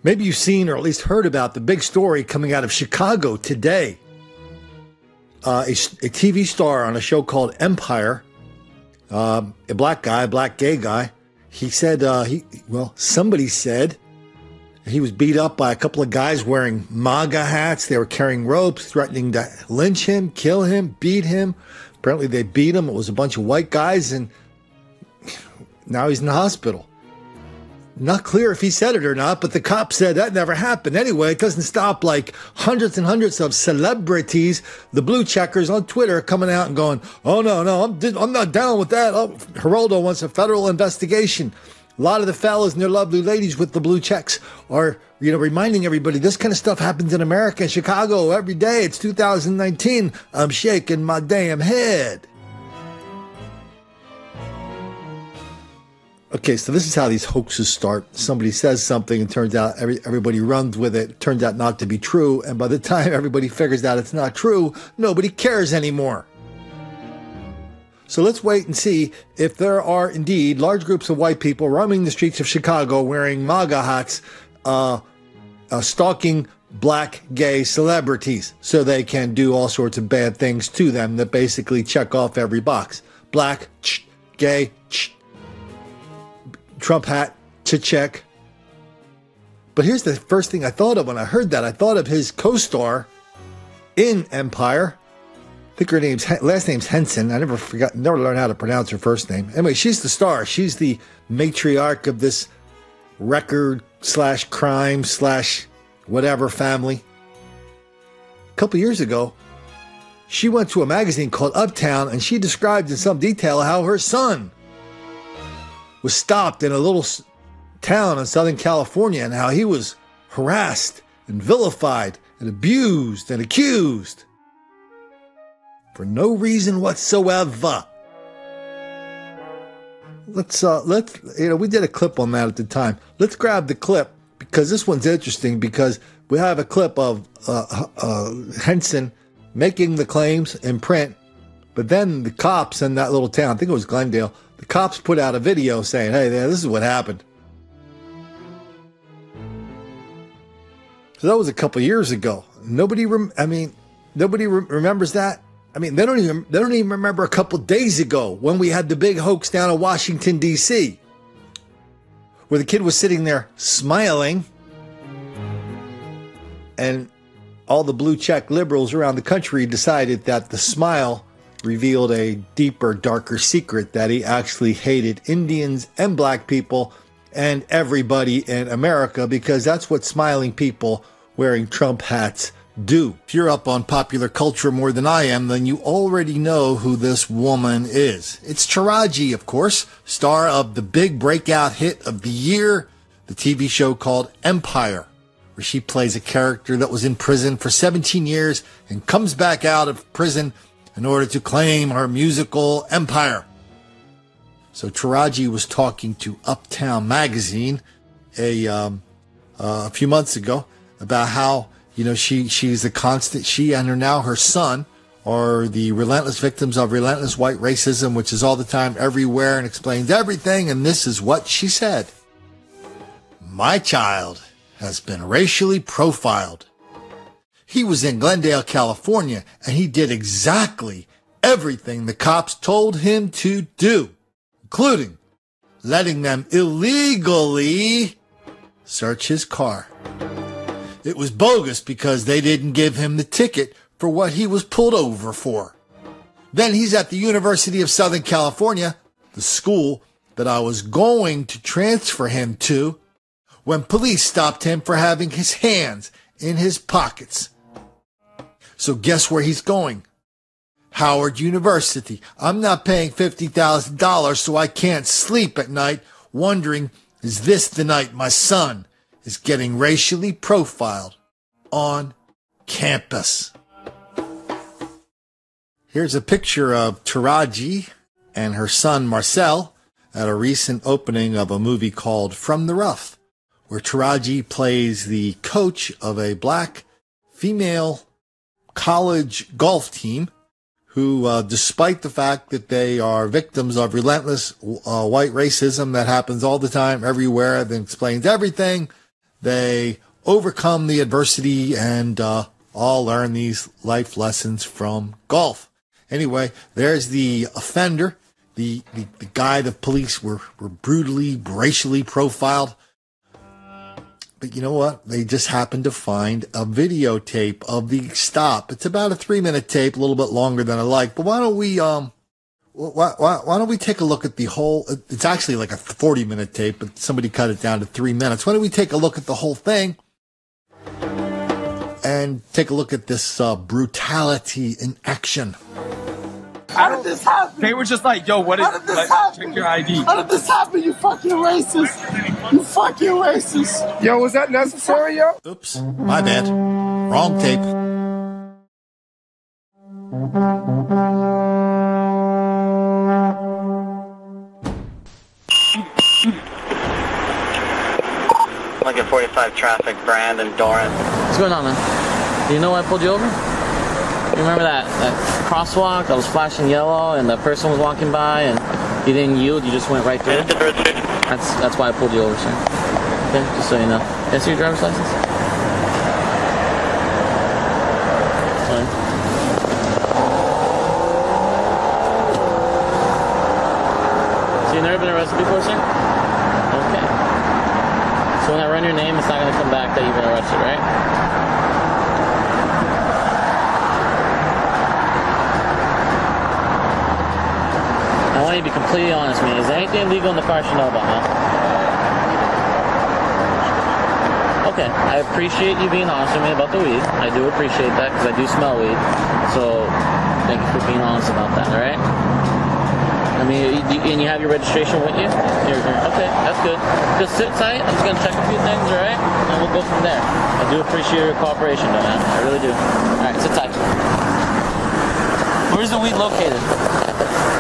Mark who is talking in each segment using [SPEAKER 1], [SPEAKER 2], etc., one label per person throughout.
[SPEAKER 1] Maybe you've seen or at least heard about the big story coming out of Chicago today. A TV star on a show called Empire, a black guy, a black gay guy, he said, somebody said he was beat up by a couple of guys wearing MAGA hats. They were carrying ropes, threatening to lynch him, kill him, beat him. Apparently they beat him. It was a bunch of white guys, and now he's in the hospital. Not clear if he said it or not, but the cop said that never happened. Anyway, it doesn't stop like hundreds and hundreds of celebrities, the blue checkers on Twitter, coming out and going, oh, no, I'm not down with that. Oh, Herald wants a federal investigation. A lot of the fellas and their lovely ladies with the blue checks are, reminding everybody this kind of stuff happens in America, in Chicago, every day. It's 2019. I'm shaking my damn head. Okay, so this is how these hoaxes start. Somebody says something and turns out everybody runs with it. It turns out not to be true. And by the time everybody figures out it's not true, nobody cares anymore. So let's wait and see if there are indeed large groups of white people roaming the streets of Chicago wearing MAGA hats, stalking black gay celebrities so they can do all sorts of bad things to them that basically check off every box. Black, gay, Trump hat, check. But here's the first thing I thought of when I heard that. I thought of his co-star in Empire. I think her last name's Henson. I never learned how to pronounce her first name. Anyway, she's the star. She's the matriarch of this record/crime/whatever family. A couple years ago, she went to a magazine called Uptown, and she described in some detail how her son was stopped in a little town in Southern California and how he was harassed and vilified and abused and accused for no reason whatsoever. We did a clip on that at the time. Let's grab the clip because this one's interesting because we have a clip of Henson making the claims in print, but then the cops in that little town, I think it was Glendale, the cops put out a video saying, hey, this is what happened. So that was a couple years ago. Nobody remembers that. I mean, they don't even remember a couple days ago when we had the big hoax down in Washington, D.C., where the kid was sitting there smiling and all the blue check liberals around the country decided that the smile revealed a deeper, darker secret, that he actually hated Indians and black people and everybody in America, because that's what smiling people wearing Trump hats do. If you're up on popular culture more than I am, then you already know who this woman is. It's Taraji, of course, star of the big breakout hit of the year, the TV show called Empire, where she plays a character that was in prison for 17 years and comes back out of prison in order to claim her musical empire. So Taraji was talking to Uptown magazine a few months ago about how, she's a constant, she and her son are the relentless victims of relentless white racism, which is all the time, everywhere, and explains everything. And this is what she said. My child has been racially profiled. He was in Glendale, California, and he did exactly everything the cops told him to do, including letting them illegally search his car. It was bogus because they didn't give him the ticket for what he was pulled over for. Then he's at the University of Southern California, the school that I was going to transfer him to, when police stopped him for having his hands in his pockets. So guess where he's going? Howard University. I'm not paying $50,000, so I can't sleep at night wondering, is this the night my son is getting racially profiled on campus? Here's a picture of Taraji and her son Marcel at a recent opening of a movie called From the Rough, where Taraji plays the coach of a black female college golf team who, despite the fact that they are victims of relentless white racism that happens all the time, everywhere, that explains everything, they overcome the adversity and all learn these life lessons from golf. Anyway, there's the offender, the guy the police were brutally, racially profiled. But you know what? They just happened to find a videotape of the stop. It's about a 3-minute tape, a little bit longer than I like. But why don't we why don't we take a look at the whole? It's actually like a 40-minute tape, but somebody cut it down to 3 minutes. Why don't we take a look at the whole thing and take a look at this brutality in action?
[SPEAKER 2] How did this happen?
[SPEAKER 3] They were just like, yo, what is
[SPEAKER 2] How did this happen?
[SPEAKER 3] Check your ID.
[SPEAKER 2] How did this happen, you fucking racist? You fucking racist.
[SPEAKER 4] Yo, was that necessary, yo?
[SPEAKER 1] Oops, my bad. Wrong tape.
[SPEAKER 5] Looking 45 traffic, Brandon, Doran.
[SPEAKER 6] What's going on, man? Do you know why I pulled you over? You remember that crosswalk that was flashing yellow and the person was walking by and you didn't yield, you just went right through? That's why I pulled you over, sir. Okay, just so you know. Can I see your driver's license? Fine. So you've never been arrested before, sir? Okay. So when I run your name, it's not going to come back that you've been arrested, right? I want you to be completely honest with me. Is there anything illegal in the car I should know about, man? Okay, I appreciate you being honest with me about the weed. I do appreciate that because I do smell weed. So, thank you for being honest about that, alright? I mean, and you have your registration with you? Okay, that's good. Just sit tight. I'm just going to check a few things, alright? And we'll go from there. I do appreciate your cooperation, though, man. I really do. Alright, sit tight. Where's the weed located?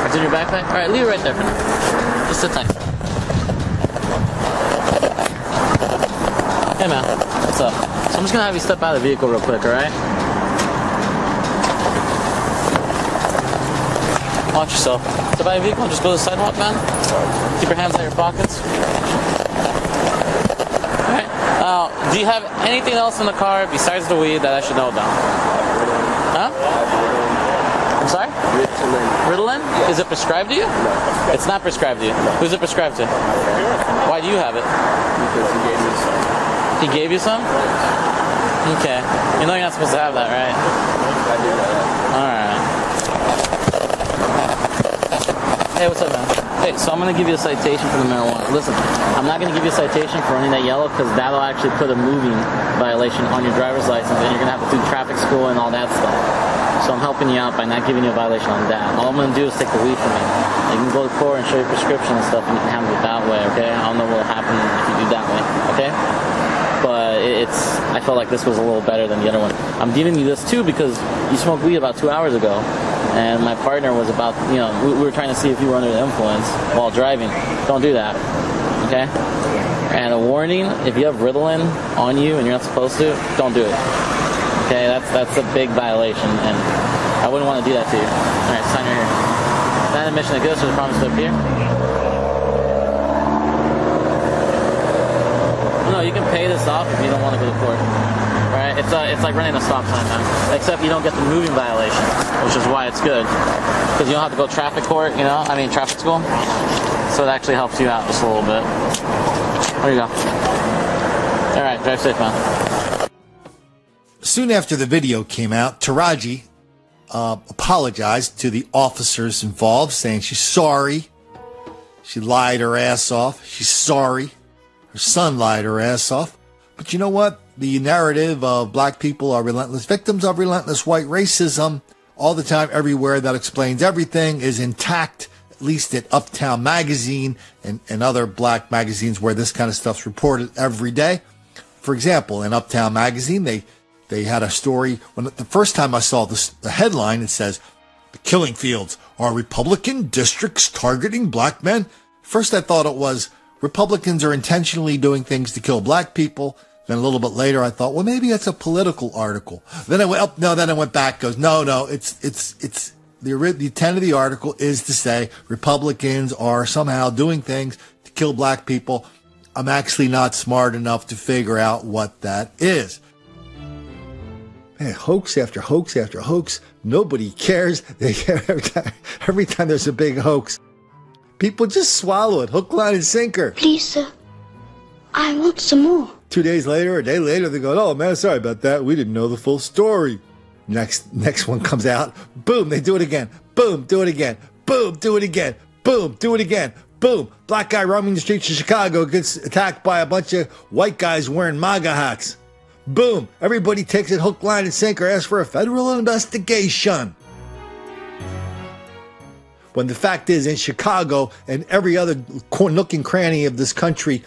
[SPEAKER 6] It's in your backpack? Alright, leave it right there for now. Just sit tight. Hey man, what's up? So I'm just gonna have you step out of the vehicle real quick, alright? Watch yourself. Step out of the vehicle and just go to the sidewalk, man. Keep your hands out of your pockets. Alright. Now, do you have anything else in the car besides the weed that I should know about? Huh? I'm sorry? Ritalin? Yeah. Is it prescribed to you? No. It's not prescribed to you. No. Who's it prescribed to? Why do you have it?
[SPEAKER 4] Because he gave me some.
[SPEAKER 6] He gave you some? Okay. You know you're not supposed to have that, right?
[SPEAKER 4] I did that.
[SPEAKER 6] Alright. Hey, what's up, man? Hey, so I'm going to give you a citation for the marijuana. Listen, I'm not going to give you a citation for running that yellow because that'll actually put a moving violation on your driver's license and you're going to have to do traffic school and all that stuff. So I'm helping you out by not giving you a violation on that. All I'm going to do is take the weed from you. You can go to court and show your prescription and stuff and you can handle it that way, okay? I don't know what will happen if you do that way, okay? But I felt like this was a little better than the other one. I'm giving you this too because you smoked weed about 2 hours ago. And my partner was about, we were trying to see if you were under the influence while driving. Don't do that, okay? And a warning, if you have Ritalin on you and you're not supposed to, don't do it. Okay, that's a big violation, and I wouldn't want to do that to you. All right, sign right here. Sign the admission that goes to the promise slip here. No, you can pay this off if you don't want to go to court. All right, it's like running a stop sign, man. Except you don't get the moving violation, which is why it's good, because you don't have to go traffic court, traffic school. So it actually helps you out just a little bit. There you go. All right, drive safe, man.
[SPEAKER 1] Soon after the video came out, Taraji apologized to the officers involved, saying she's sorry. She lied her ass off. She's sorry. Her son lied her ass off. But you know what? The narrative of black people are relentless victims of relentless white racism all the time, everywhere. That explains everything is intact, at least at Uptown Magazine and other black magazines where this kind of stuff's reported every day. For example, in Uptown Magazine, they had a story when the first time I saw the headline, it says, "The killing fields are Republican districts targeting black men." First I thought it was Republicans are intentionally doing things to kill black people. Then a little bit later I thought, well, maybe it's a political article. Then I went, then I went back, goes, no, it's the intent of the article is to say Republicans are somehow doing things to kill black people. I'm actually not smart enough to figure out what that is. Man, hoax after hoax after hoax. Nobody cares. They care every time there's a big hoax. People just swallow it, hook, line, and sinker.
[SPEAKER 3] Please, sir, I want some more.
[SPEAKER 1] 2 days later, a day later, they go, oh man, sorry about that. We didn't know the full story. Next one comes out. Boom, they do it again. Boom, do it again. Boom, do it again. Boom, do it again. Boom, black guy roaming the streets of Chicago gets attacked by a bunch of white guys wearing MAGA hats. Boom, everybody takes it hook, line, and sinker, asks for a federal investigation. When the fact is, in Chicago and every other nook and cranny of this country,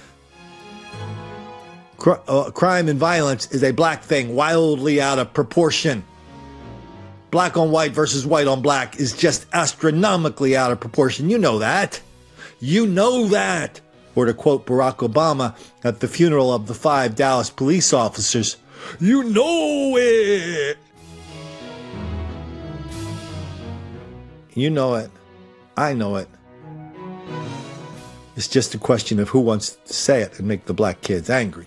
[SPEAKER 1] crime and violence is a black thing, wildly out of proportion. Black on white versus white on black is just astronomically out of proportion. You know that. You know that. Or to quote Barack Obama at the funeral of the 5 Dallas police officers, you know it. You know it. I know it. It's just a question of who wants to say it and make the black kids angry.